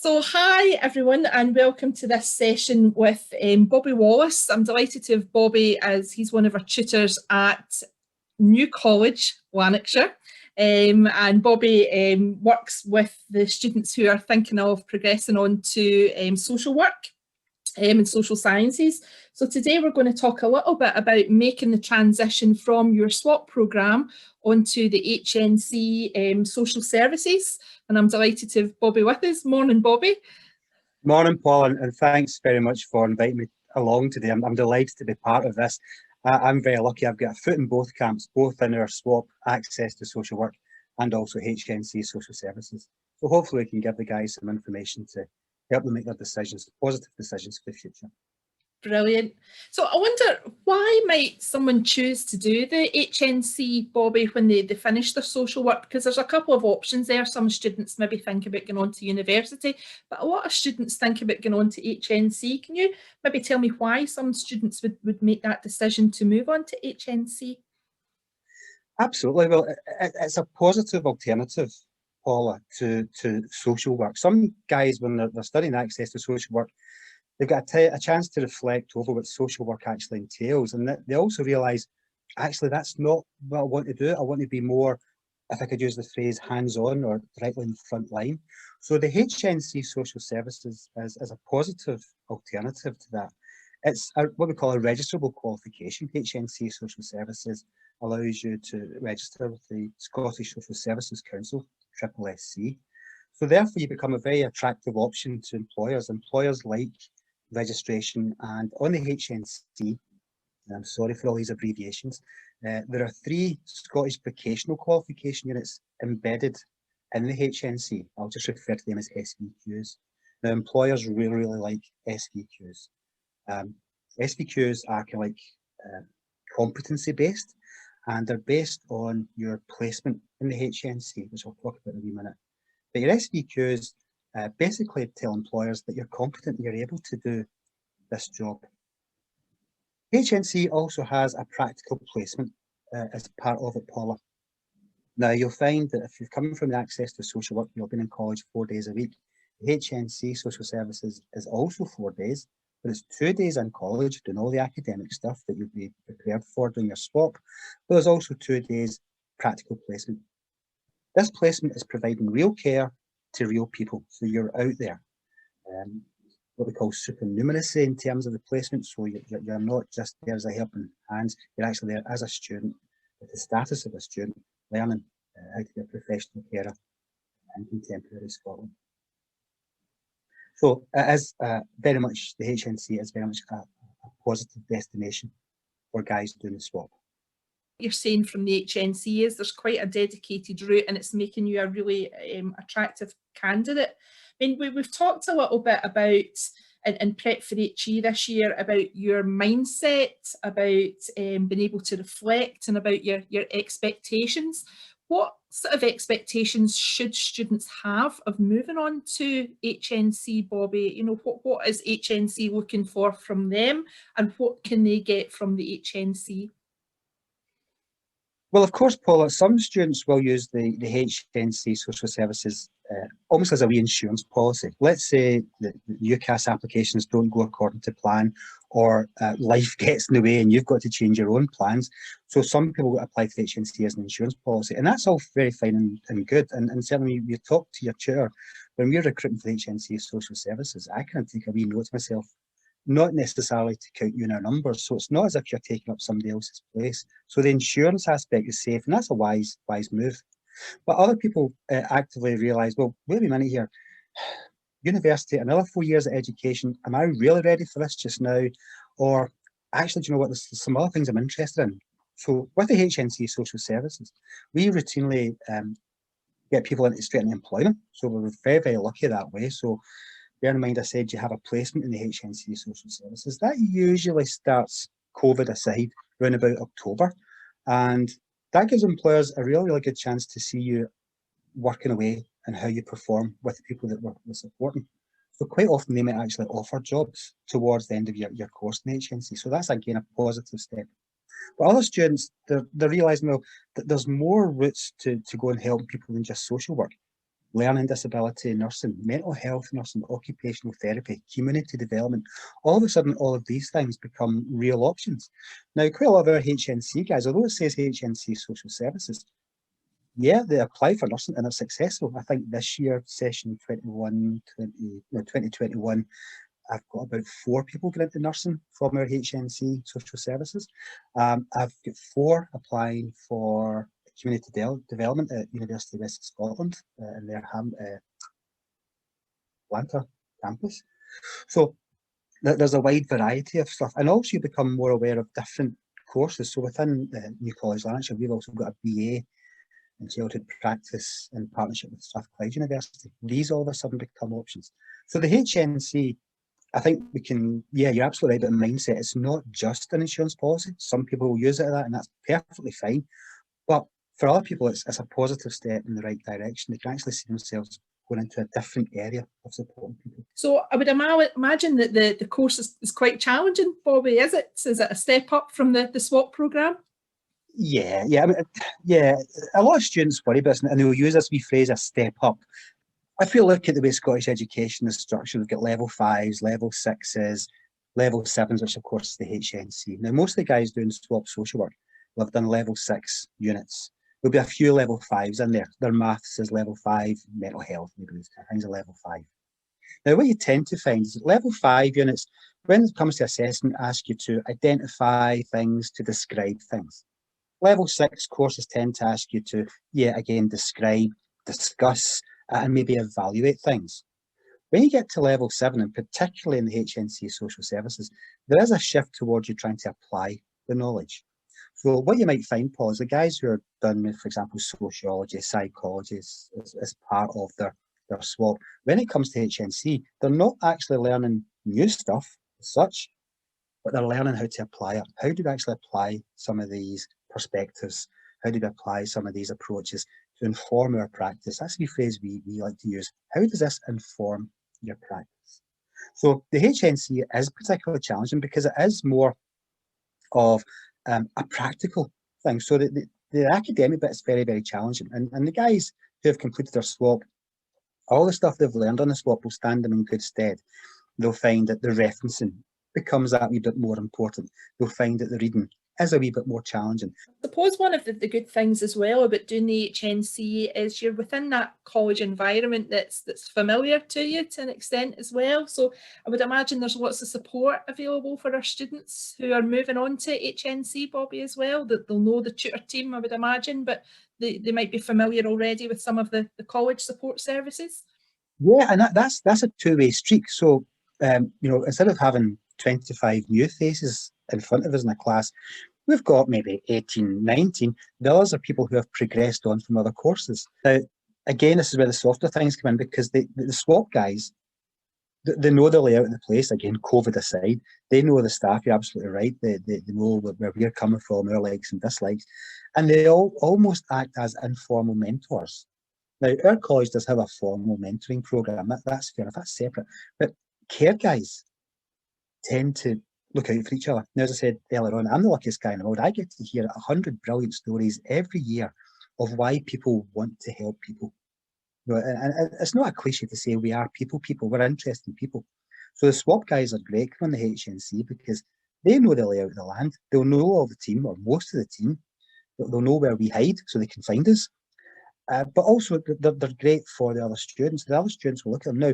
So hi everyone and welcome to this session with Bobby Wallace. I'm delighted to have Bobby as he's one of our tutors at New College Lanarkshire. And Bobby works with the students who are thinking of progressing on to social work and social sciences. So today we're going to talk a little bit about making the transition from your SWAP programme onto the HNC Social Services. And I'm delighted to have Bobby with us. Morning, Bobby. Morning, Paul, and thanks very much for inviting me along today. I'm delighted to be part of this. I'm very lucky. I've got a foot in both camps, both in our SWAP access to social work and also HNC Social Services. So hopefully we can give the guys some information to help them make their decisions, positive decisions for the future. Brilliant. So I wonder, why might someone choose to do the HNC, Bobby, when they finish their social work? Because there's a couple of options there. Some students maybe think about going on to university, but a lot of students think about going on to HNC. Can you maybe tell me why some students would make that decision to move on to HNC? Absolutely. Well, it's a positive alternative, Paula, to social work. Some guys, when they're studying access to social work, they've got a chance to reflect over what social work actually entails, and they also realise, actually, that's not what I want to do. I want to be more, if I could use the phrase, hands-on or directly in the front line. So the HNC Social Services is a positive alternative to that. It's what we call a registrable qualification. HNC Social Services allows you to register with the Scottish Social Services Council, SSSC. So therefore you become a very attractive option to employers. Employers like registration, and on the HNC, and I'm sorry for all these abbreviations, there are 3 Scottish vocational qualification units embedded in the HNC. I'll just refer to them as SVQs. Now, employers really like SVQs. SVQs are kind of like competency based, and they're based on your placement in the HNC, which I'll talk about in a wee minute. But your SVQs basically tell employers that you're competent and you're able to do this job. HNC also has a practical placement as part of it, Paula. Now, you'll find that if you've come from the access to social work, you've been in college 4 days a week. The HNC Social Services is also 4 days, but it's 2 days in college doing all the academic stuff that you'll be prepared for during your SWAP. But there's also 2 days practical placement. This placement is providing real care to real people. So you're out there, what we call supernumeracy in terms of the placement. So you're not just there as a helping hand, you're actually there as a student with the status of a student, learning how to be a professional carer in contemporary Scotland. So it is very much, the HNC is very much a positive destination for guys doing the SWAP. You're saying from the HNC is there's quite a dedicated route, and it's making you a really attractive candidate. I mean, we've talked a little bit about in prep for HE this year about your mindset, about being able to reflect, and about your expectations. What sort of expectations should students have of moving on to HNC, Bobby? You know, what is HNC looking for from them, and what can they get from the HNC? Well, of course, Paula, some students will use the HNC Social Services almost as a reinsurance policy. Let's say that the UCAS applications don't go according to plan, or life gets in the way and you've got to change your own plans. So some people will apply to the HNC as an insurance policy, and that's all very fine and good. And certainly you talk to your tutor, when we're recruiting for the HNC Social Services, I can take a wee note to myself, not necessarily to count you in our numbers. So it's not as if you're taking up somebody else's place. So the insurance aspect is safe, and that's a wise move. But other people actively realise, well, wait a minute here, university, another 4 years of education, am I really ready for this just now? Or actually, do you know what, there's some other things I'm interested in. So with the HNC Social Services, we routinely get people straight into employment. So we're very lucky that way. So bear in mind, I said you have a placement in the HNC Social Services. That usually starts, COVID aside, around about October. And that gives employers a really good chance to see you working away and how you perform with the people that we're supporting. So quite often they might actually offer jobs towards the end of your course in HNC. So that's, again, a positive step. But other students, they're realising, well, that there's more routes to go and help people than just social work. learning disability nursing, mental health nursing, occupational therapy, community development. All of a sudden, all of these things become real options. Now, quite a lot of our HNC guys, although it says HNC Social Services, yeah, they apply for nursing and are successful. I think this year, session 2021, I've got about 4 people going into nursing from our HNC Social Services. I've got 4 applying for community development at University of West Scotland in their Lanarkshire campus. So there's a wide variety of stuff, and also you become more aware of different courses. So within New College Lanarkshire, we've also got a BA in childhood practice in partnership with Strathclyde University. These all of a sudden become options. So the HNC, I think we can, yeah, you're absolutely right about the mindset. It's not just an insurance policy. Some people will use it as that, and that's perfectly fine. But for other people, it's a positive step in the right direction. They can actually see themselves going into a different area of supporting people. So I would imagine that the course is quite challenging, Bobby, is it? Is it a step up from the SWAP programme? Yeah. I mean, yeah, a lot of students worry about it, and they'll use this wee phrase, a step up. If you look at the way Scottish education is structured, we've got level 5s, level 6s, level 7s, which of course is the HNC. Now, most of the guys doing SWAP social work will have done level 6 units. There'll be a few level 5s in there. Their maths is level 5, mental health, maybe these things are level 5. Now, what you tend to find is that level 5 units, when it comes to assessment, ask you to identify things, to describe things. Level 6 courses tend to ask you to, again, describe, discuss, and maybe evaluate things. When you get to level 7, and particularly in the HNC Social Services, there is a shift towards you trying to apply the knowledge. So what you might find, Paul, is the guys who are done, for example, sociology, psychology as part of their SWAP, when it comes to HNC, they're not actually learning new stuff as such, but they're learning how to apply it. How do we actually apply some of these perspectives? How do we apply some of these approaches to inform our practice? That's the phrase we like to use. How does this inform your practice? So the HNC is particularly challenging because it is more of a practical thing. So the academic bit is very, very challenging. And the guys who have completed their SWAP, all the stuff they've learned on the SWAP will stand them in good stead. They'll find that the referencing becomes that wee bit more important. They'll find that the reading is a wee bit more challenging. I suppose one of the good things as well about doing the HNC is you're within that college environment that's familiar to you to an extent as well. So I would imagine there's lots of support available for our students who are moving on to HNC, Bobby, as well, that they'll know the tutor team, I would imagine, but they might be familiar already with some of the college support services. Yeah, and that's a two-way street. So, instead of having 25 new faces in front of us in a class, we've got maybe 18, 19. The others are people who have progressed on from other courses. Now, again, this is where the softer things come in, because the SWAP guys, they know the layout of the place. Again, COVID aside, they know the staff. You're absolutely right. They know where we're coming from, our likes and dislikes. And they all almost act as informal mentors. Now, our college does have a formal mentoring programme. That's fair enough, that's separate. But care guys tend to look out for each other. Now, as I said earlier on, I'm the luckiest guy in the world. I get to hear 100 brilliant stories every year of why people want to help people. And it's not a cliche to say we are people. We're interesting people. So the SWAP guys are great on the HNC because they know the layout of the land. They'll know all the team, or most of the team. They'll know where we hide so they can find us. But also, they're great for the other students. The other students will look at them now.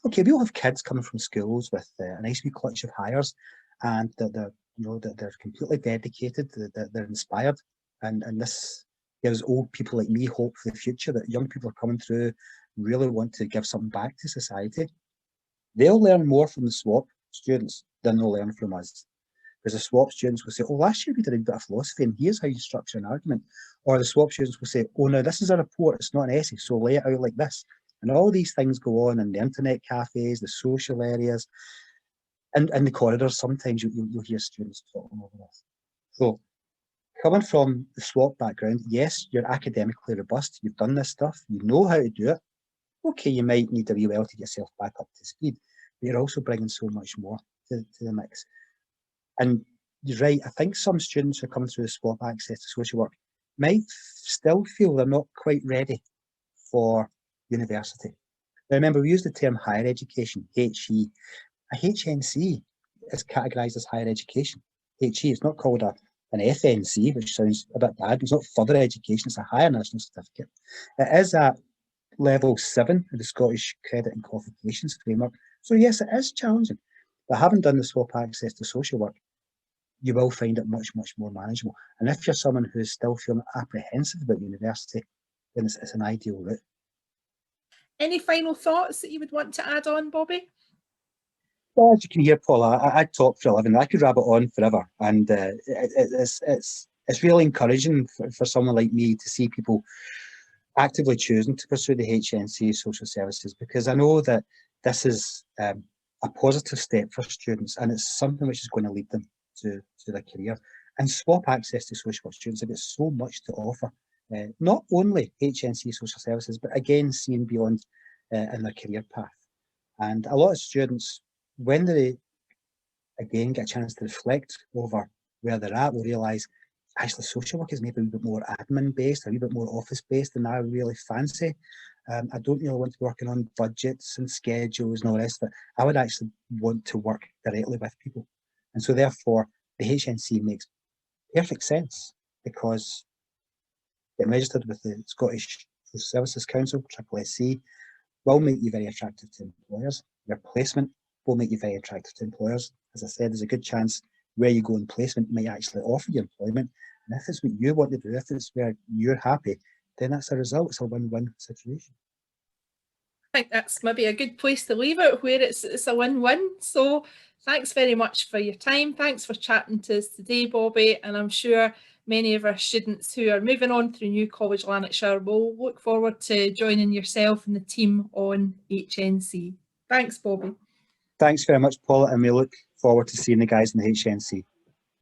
Okay, we all have kids coming from schools with a nice wee clutch of hires, and they're completely dedicated. They're inspired, and this gives old people like me hope for the future that young people are coming through, really want to give something back to society. They'll learn more from the SWAP students than they'll learn from us. Because the SWAP students will say, oh, last year we did a bit of philosophy, and here's how you structure an argument. Or the SWAP students will say, oh, no, this is a report, it's not an essay, so lay it out like this. And all these things go on in the internet cafes, the social areas, and in the corridors. Sometimes you'll hear students talking over this. So coming from the SWAP background, yes, you're academically robust, you've done this stuff, you know how to do it. Okay, you might need a wee while to get yourself back up to speed, but you're also bringing so much more to the mix. And you're right, I think some students who are coming through the SWAP access to social work might still feel they're not quite ready for university. Now remember, we use the term higher education, HE. A HNC is categorised as higher education. HE, it's not called an FNC, which sounds a bit bad. It's not further education, it's a higher national certificate. It is at level 7 of the Scottish Credit and Qualifications Framework. So yes, it is challenging. But having done the swap access to social work, you will find it much, much more manageable. And if you're someone who is still feeling apprehensive about university, then it's an ideal route. Any final thoughts that you would want to add on, Bobby? Well, as you can hear, Paula, I talk for a living. I could rabbit on forever. And it's really encouraging for someone like me to see people actively choosing to pursue the HNC Social Services, because I know that this is a positive step for students, and it's something which is going to lead them to their career. And swap access to social work students have got so much to offer, not only HNC Social Services, but again, seeing beyond in their career path. And a lot of students, when they again get a chance to reflect over where they're at, will realise actually social work is maybe a bit more admin based, a wee bit more office based than I really fancy. I don't really want to be working on budgets and schedules and all the rest of it. I would actually want to work directly with people. And so therefore the HNC makes perfect sense, because getting registered with the Scottish Social Services Council, SSC, will make you very attractive to employers. Your placement will make you very attractive to employers. As I said, there's a good chance where you go in placement might actually offer you employment. And if it's what you want to do, if it's where you're happy, then that's a result. It's a win-win situation. I think that's maybe a good place to leave it, where it's a win-win. So thanks very much for your time. Thanks for chatting to us today, Bobby. And I'm sure many of our students who are moving on through New College Lanarkshire will look forward to joining yourself and the team on HNC. Thanks, Bobby. Thanks very much, Paula, and we look forward to seeing the guys in the HNC.